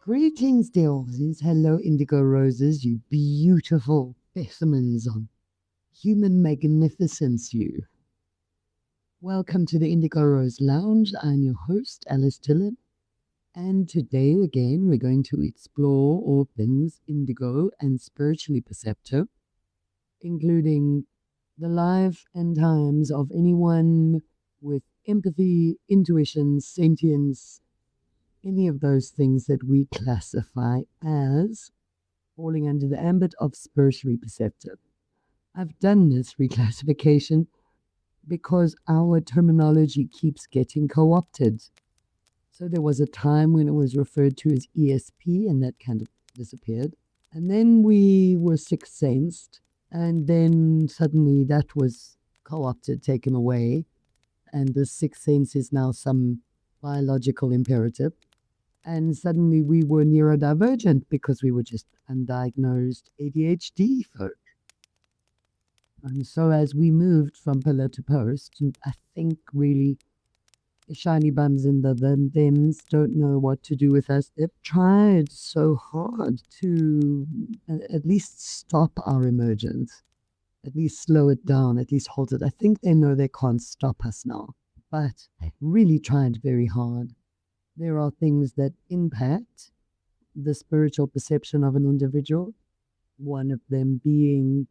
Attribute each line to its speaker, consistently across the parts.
Speaker 1: Greetings, dear audience. Hello, Indigo Roses, you beautiful specimens of human magnificence, you. Welcome to the Indigo Rose Lounge. I'm your host, Alyce Dylan. And today, again, we're going to explore all things indigo and spiritually perceptive, including the life and times of anyone with empathy, intuition, sentience, any of those things that we classify as falling under the ambit of spiritually perceptive. I've done this reclassification because our terminology keeps getting co-opted. So there was a time when it was referred to as ESP, and that kind of disappeared. And then we were sixth sensed, and then suddenly that was co-opted, taken away, and the sixth sense is now some biological imperative. And suddenly we were neurodivergent because we were just undiagnosed ADHD folk. And so as we moved from pillar to post, I think really the shiny bums and the thems don't know what to do with us. They've tried so hard to at least stop our emergence, at least slow it down, at least halt it. I think they know they can't stop us now, but they really tried very hard. There are things that impact the spiritual perception of an individual, one of them being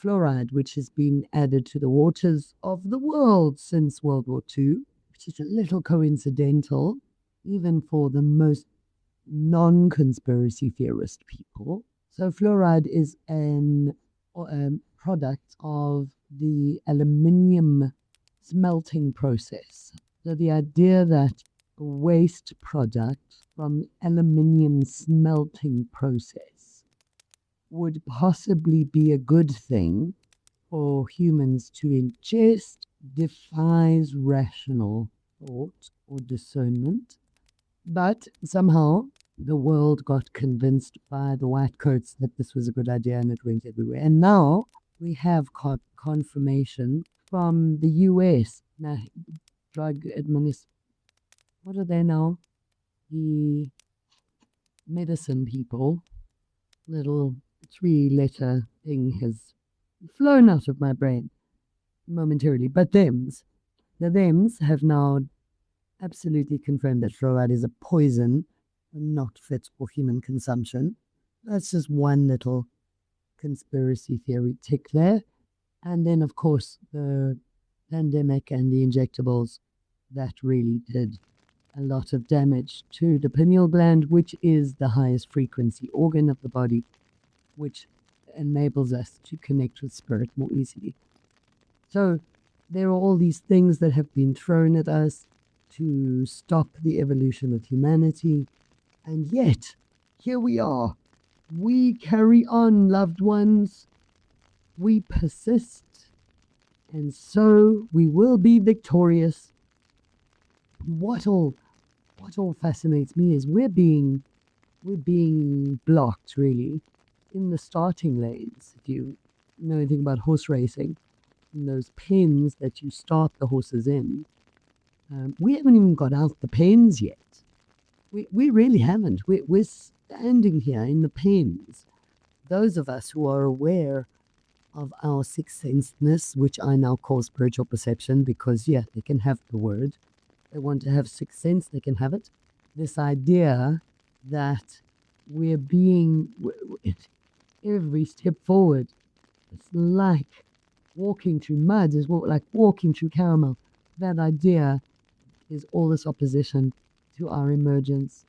Speaker 1: fluoride, which has been added to the waters of the world since World War II, which is a little coincidental, even for the most non-conspiracy theorist people. So fluoride is a product of the aluminium smelting process. So the idea that a waste product from aluminium smelting process would possibly be a good thing for humans to ingest defies rational thought or discernment. But somehow the world got convinced by the white coats that this was a good idea, and it went everywhere. And now we have confirmation from the US, Drug Administration. What are they now? The medicine people. Little three-letter thing has flown out of my brain momentarily. But the thems have now absolutely confirmed that fluoride is a poison and not fit for human consumption. That's just one little conspiracy theory tick there. And then, of course, the pandemic and the injectables, that really did a lot of damage to the pineal gland, which is the highest frequency organ of the body, which enables us to connect with spirit more easily. So there are all these things that have been thrown at us to stop the evolution of humanity. And yet, here we are. We carry on, loved ones. We persist. And so we will be victorious. What all fascinates me is we're being blocked, really, in the starting lanes. If you know anything about horse racing, in those pens that you start the horses in, we haven't even got out the pens yet. We really haven't. We're standing here in the pens. Those of us who are aware of our sixth sensedness, which I now call spiritual perception, because, yeah, they can have the word. They want to have sixth sense, they can have it. This idea that we're being, every step forward, it's like walking through mud, is like walking through caramel. That idea is all this opposition to our emergence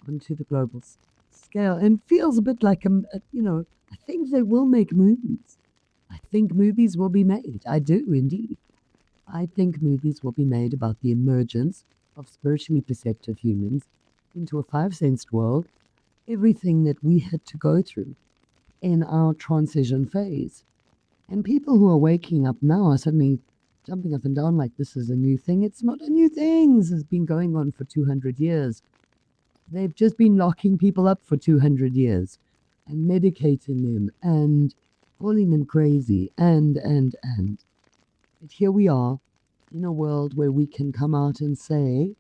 Speaker 1: onto the global scale, and feels a bit like, I think they will make movies. I think movies will be made. I do, indeed. I think movies will be made about the emergence of spiritually perceptive humans into a five-sensed world, everything that we had to go through in our transition phase. And people who are waking up now are suddenly jumping up and down like this is a new thing. It's not a new thing. This has been going on for 200 years. They've just been locking people up for 200 years and medicating them and calling them crazy and. But here we are in a world where we can come out and say,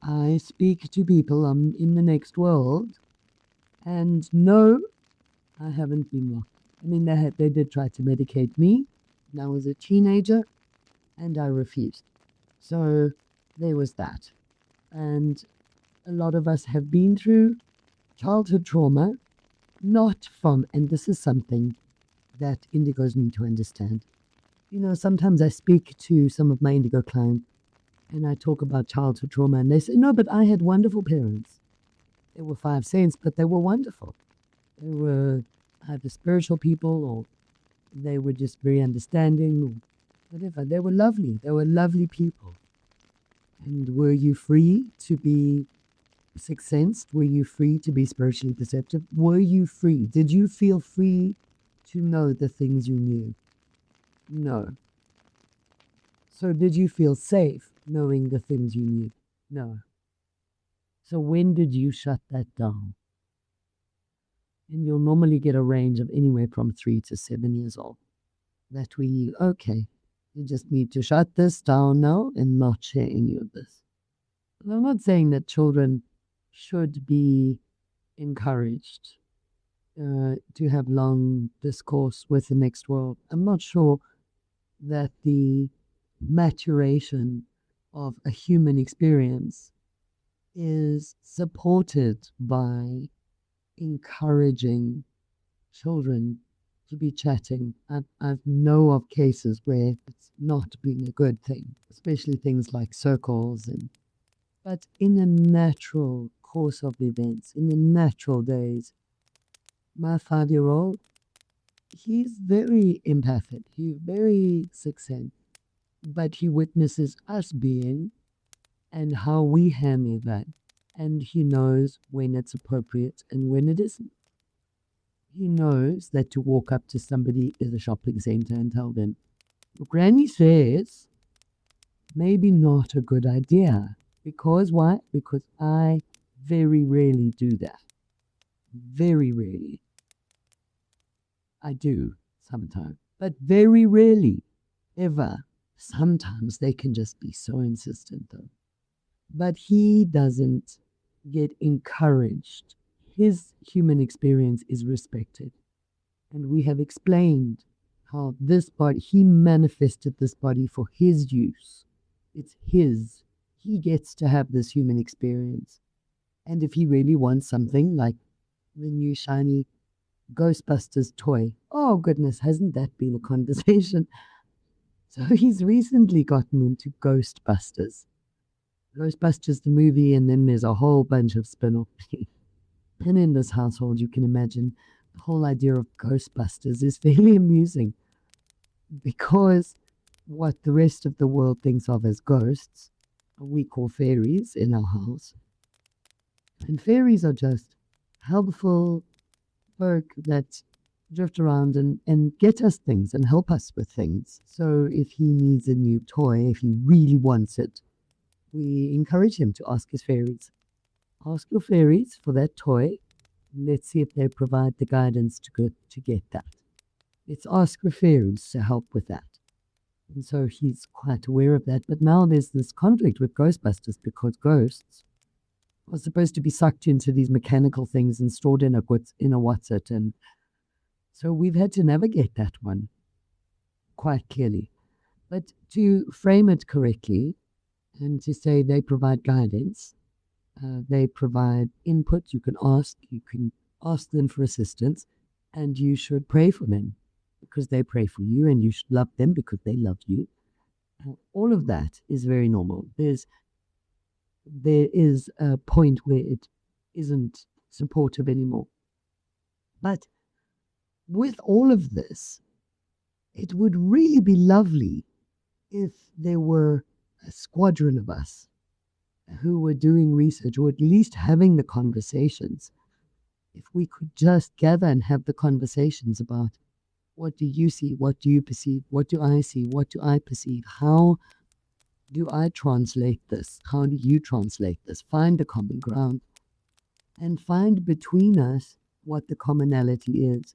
Speaker 1: I speak to people in the next world, and no, I haven't been locked. I mean, they did try to medicate me when I was a teenager, and I refused. So there was that. And a lot of us have been through childhood trauma, not from, and this is something that indigos need to understand. You know, sometimes I speak to some of my indigo clients and I talk about childhood trauma, and they say, no, but I had wonderful parents. They were 5 cents, but they were wonderful. They were either spiritual people or they were just very understanding or whatever. They were lovely. They were lovely people. And were you free to be sixth sensed? Were you free to be spiritually perceptive? Were you free? Did you feel free to know the things you knew? No. So did you feel safe knowing the things you knew? No. So when did you shut that down? And you'll normally get a range of anywhere from 3 to 7 years old. That we knew, okay, you just need to shut this down now and not share any of this. And I'm not saying that children should be encouraged to have long discourse with the next world. I'm not sure that the maturation of a human experience is supported by encouraging children to be chatting. I know of cases where it's not been a good thing, especially things like circles. But in the natural course of events, in the natural days, my 5-year-old, he's very empathic, he's very succinct, but he witnesses us being and how we handle that. And he knows when it's appropriate and when it isn't. He knows that to walk up to somebody at a shopping center and tell them, Granny says, maybe not a good idea. Because why? Because I very rarely do that. Very rarely. I do sometimes, but very rarely, ever. Sometimes they can just be so insistent though. But he doesn't get encouraged. His human experience is respected. And we have explained how this body, he manifested this body for his use. It's his. He gets to have this human experience. And if he really wants something like the new shiny Ghostbusters toy, oh goodness, hasn't that been a conversation? So he's recently gotten into Ghostbusters. Ghostbusters the movie, and then there's a whole bunch of spin-offs. And in this household, you can imagine the whole idea of Ghostbusters is fairly amusing because what the rest of the world thinks of as ghosts, we call fairies in our house. And fairies are just helpful folk that drift around and get us things and help us with things. So if he needs a new toy, if he really wants it, we encourage him to ask his fairies. Ask your fairies for that toy. Let's see if they provide the guidance to get that. Let's ask the fairies to help with that. And so he's quite aware of that. But now there's this conflict with Ghostbusters because ghosts are supposed to be sucked into these mechanical things and stored in a what's it. And so we've had to navigate that one quite clearly. But to frame it correctly and to say they provide guidance, they provide input, you can ask them for assistance, and you should pray for them because they pray for you, and you should love them because they love you. All of that is very normal. There is a point where it isn't supportive anymore. But with all of this, it would really be lovely if there were a squadron of us who were doing research, or at least having the conversations. If we could just gather and have the conversations about what do you see, what do you perceive, what do I see, what do I perceive, how do I translate this, how do you translate this, find the common ground, and find between us what the commonality is.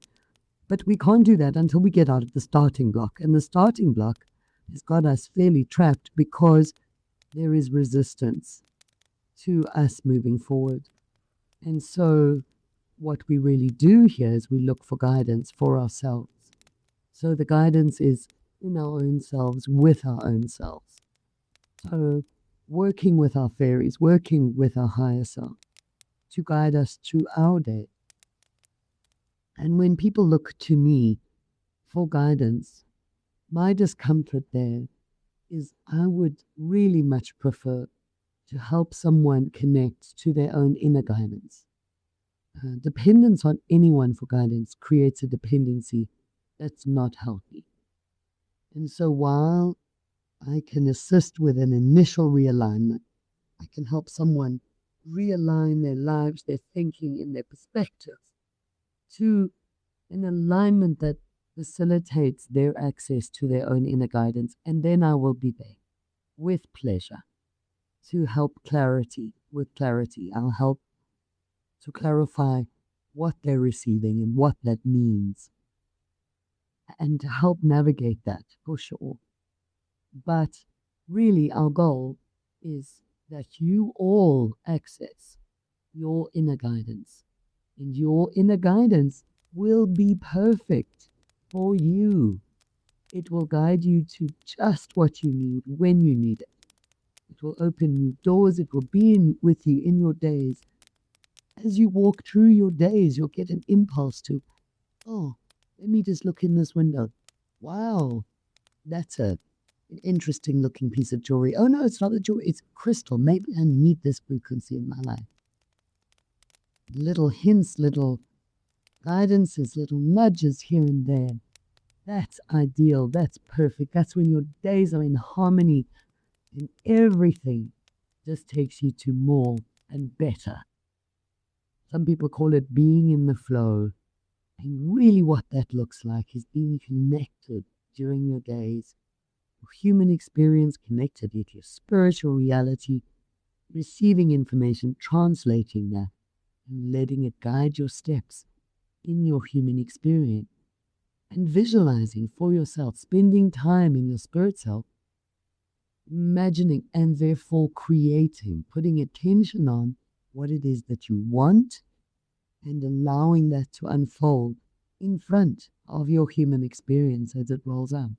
Speaker 1: But we can't do that until we get out of the starting block, and the starting block has got us fairly trapped because there is resistance. to us moving forward. And so what we really do here is we look for guidance for ourselves. So the guidance is in our own selves, with our own selves. So working with our fairies, working with our higher self to guide us through our day. And when people look to me for guidance, my discomfort there is I would really much prefer to help someone connect to their own inner guidance. Dependence on anyone for guidance creates a dependency that's not healthy. And so while I can assist with an initial realignment, I can help someone realign their lives, their thinking, and their perspective to an alignment that facilitates their access to their own inner guidance. And then I will be there with pleasure to help with clarity. I'll help to clarify what they're receiving and what that means, and to help navigate that for sure. But really, our goal is that you all access your inner guidance, and your inner guidance will be perfect for you. It will guide you to just what you need when you need it. It will open new doors. It will be with you in your days. As you walk through your days, you'll get an impulse to, oh, let me just look in this window. Wow, that's an interesting looking piece of jewelry. Oh no, it's not a jewelry, it's crystal. Maybe I need this frequency in my life. Little hints, little guidances, little nudges here and there. That's ideal. That's perfect. That's when your days are in harmony and everything just takes you to more and better. Some people call it being in the flow. And really what that looks like is being connected during your days, your human experience, connected with your spiritual reality, receiving information, translating that, and letting it guide your steps in your human experience, and visualizing for yourself, spending time in your spirit self, imagining and therefore creating, putting attention on what it is that you want, and allowing that to unfold in front of your human experience as it rolls out.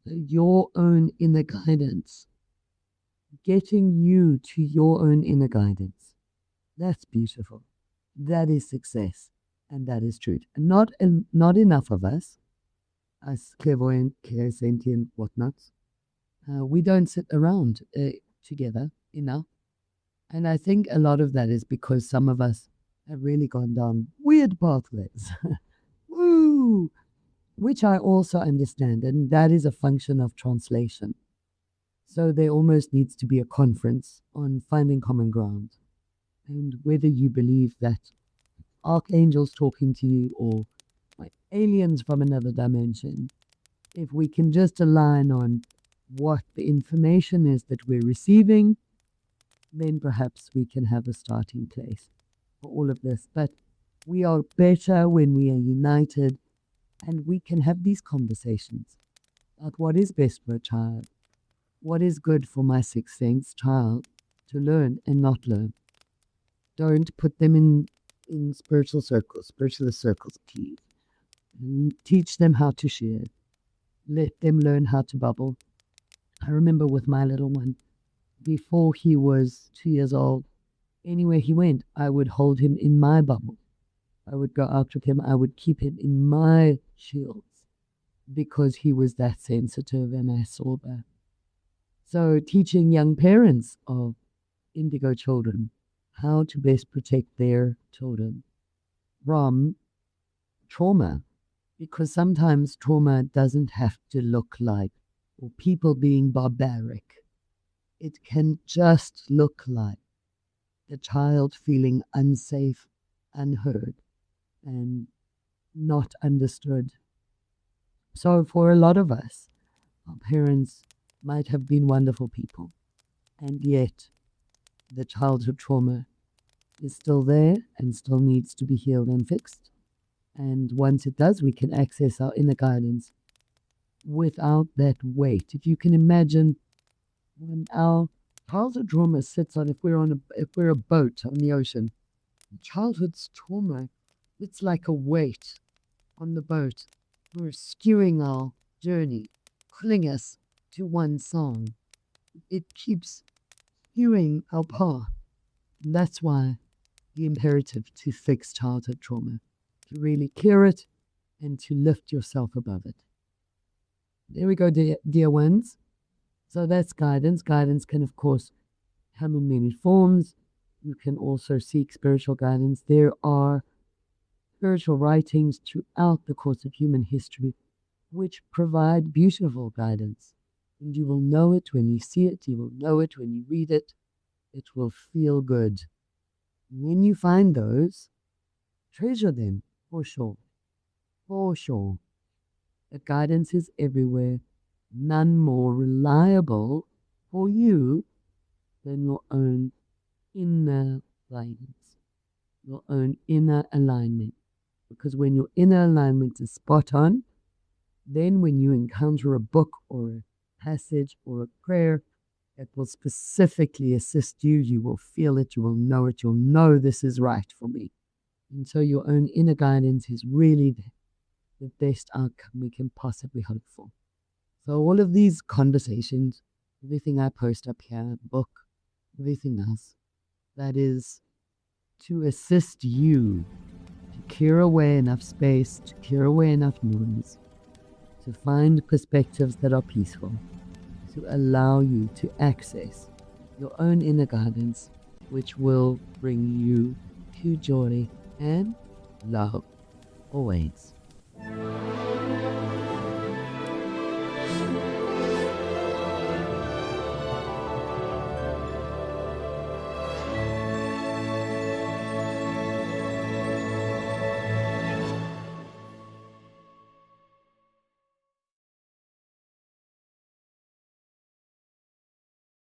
Speaker 1: So your own inner guidance, getting you to your own inner guidance, that's beautiful. That is success, and that is truth. And not enough of us, as clairvoyant, clairsentient whatnots, we don't sit around together enough. And I think a lot of that is because some of us have really gone down weird pathways. Woo! Which I also understand, and that is a function of translation. So there almost needs to be a conference on finding common ground, and whether you believe that archangels talking to you or like aliens from another dimension, if we can just align on what the information is that we're receiving, then perhaps we can have a starting place for all of this. But we are better when we are united, and we can have these conversations about what is best for a child, what is good for my sixth sense child to learn and not learn. Don't put them in spiritualist circles, please. Teach them how to share. Let them learn how to bubble. I remember with my little one, before he was 2 years old, anywhere he went, I would hold him in my bubble. I would go out with him. I would keep him in my shields because he was that sensitive, and I saw that. So teaching young parents of indigo children how to best protect their children from trauma, because sometimes trauma doesn't have to look like, or people being barbaric. It can just look like the child feeling unsafe, unheard, and not understood. So for a lot of us, our parents might have been wonderful people, and yet the childhood trauma is still there and still needs to be healed and fixed. And once it does, we can access our inner guidance without that weight. If you can imagine, when our Childhood trauma sits on, if we're a boat on the ocean, childhood's trauma, it's like a weight on the boat. We're skewing our journey, pulling us to one song. It keeps skewing our path. And that's why the imperative to fix childhood trauma, to really clear it and to lift yourself above it. There we go, dear ones. So that's guidance. Guidance can, of course, come in many forms. You can also seek spiritual guidance. There are spiritual writings throughout the course of human history which provide beautiful guidance. And you will know it when you see it. You will know it when you read it. It will feel good. When you find those, treasure them, for sure. For sure. The guidance is everywhere. None more reliable for you than your own inner guidance, your own inner alignment. Because when your inner alignment is spot on, then when you encounter a book or a passage or a prayer that will specifically assist you, you will feel it, you will know it, you'll know this is right for me. And so your own inner guidance is really the best outcome we can possibly hope for. So all of these conversations, everything I post up here, book, everything else, that is to assist you to clear away enough space, to clear away enough noise, to find perspectives that are peaceful, to allow you to access your own inner guidance, which will bring you to joy and love always.